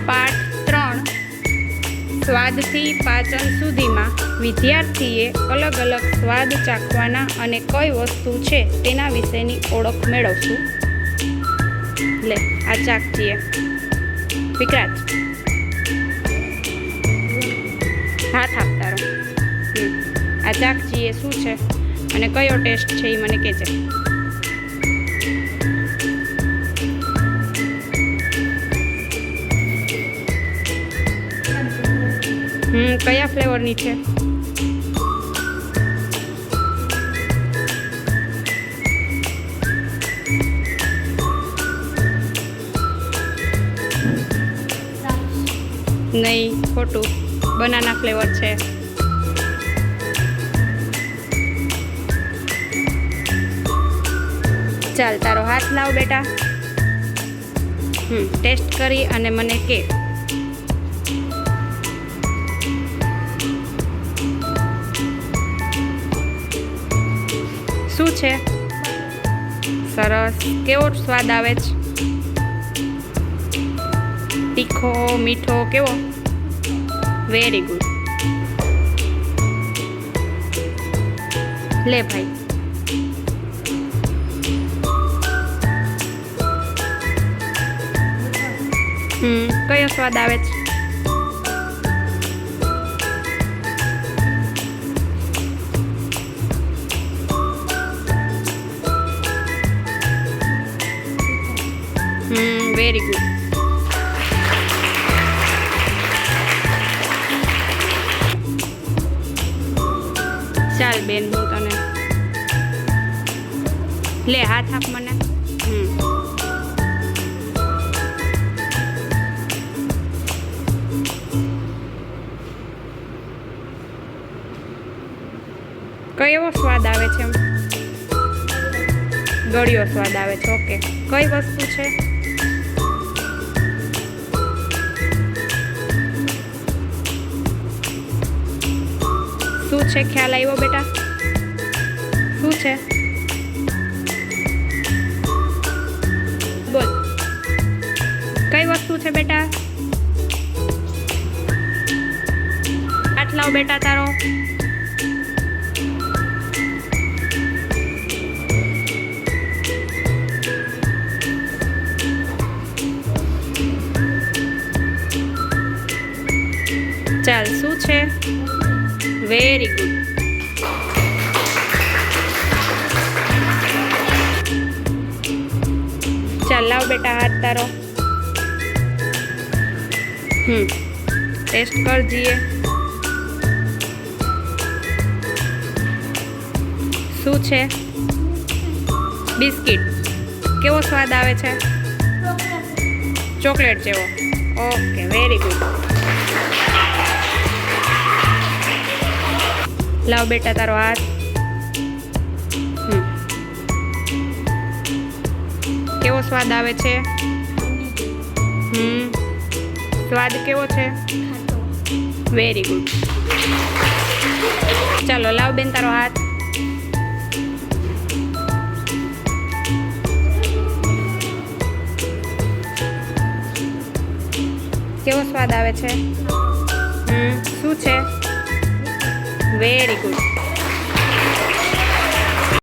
પાઠ 3 સ્વાદથી પાચન સુધીમાં વિદ્યાર્થીએ અલગ અલગ સ્વાદ ચાખવાના અને કઈ વસ્તુ છે તેના વિશેની ઓળખ મેળવશું. લે આ ચાખીએ. વિક્રાંત હાથ આપતા રહો. આ ચાખીએ શું છે અને કયો ટેસ્ટ છે એ મને કહેજે. કયા ફ્લેવરની છે? નહીં, ખોટું. બનાના ફ્લેવર છે. ચાલ તારો હાથ લાવ બેટા. ટેસ્ટ કરી અને મને કે. શું છે? સરસ. કેવો સ્વાદ આવે છે? તીખો, મીઠો, કેવો? Very good. લે ભાઈ. કયો સ્વાદ આવે છે? Very good. ચાલ બેન, હું તને લે હાથ આપ મને. કયો સ્વાદ આવે છે? ગળ્યો સ્વાદ આવે છે. ઓકે, કઈ વસ્તુ છે? શું છે? ખ્યાલ આવ્યો બેટા? શું છે? બોલ. કઈ વસ્તુ છે બેટા? હાથ લાવ બેટા તારો. ચાલ, શું છે? Very good. ચાલ લાવ બેટા હાથ તારો. ટેસ્ટ કર જઈએ. શું છે? બિસ્કિટ. કેવો સ્વાદ આવે છે? ચોકલેટ જેવો. Okay, very good. લાવ બેટા તારો હાથ. કેવો સ્વાદ આવે છે? સ્વાદ કેવો છે? Very good. ચાલો લાવ બેન તારો હાથ. કેવો સ્વાદ આવે છે? શું છે? Very good.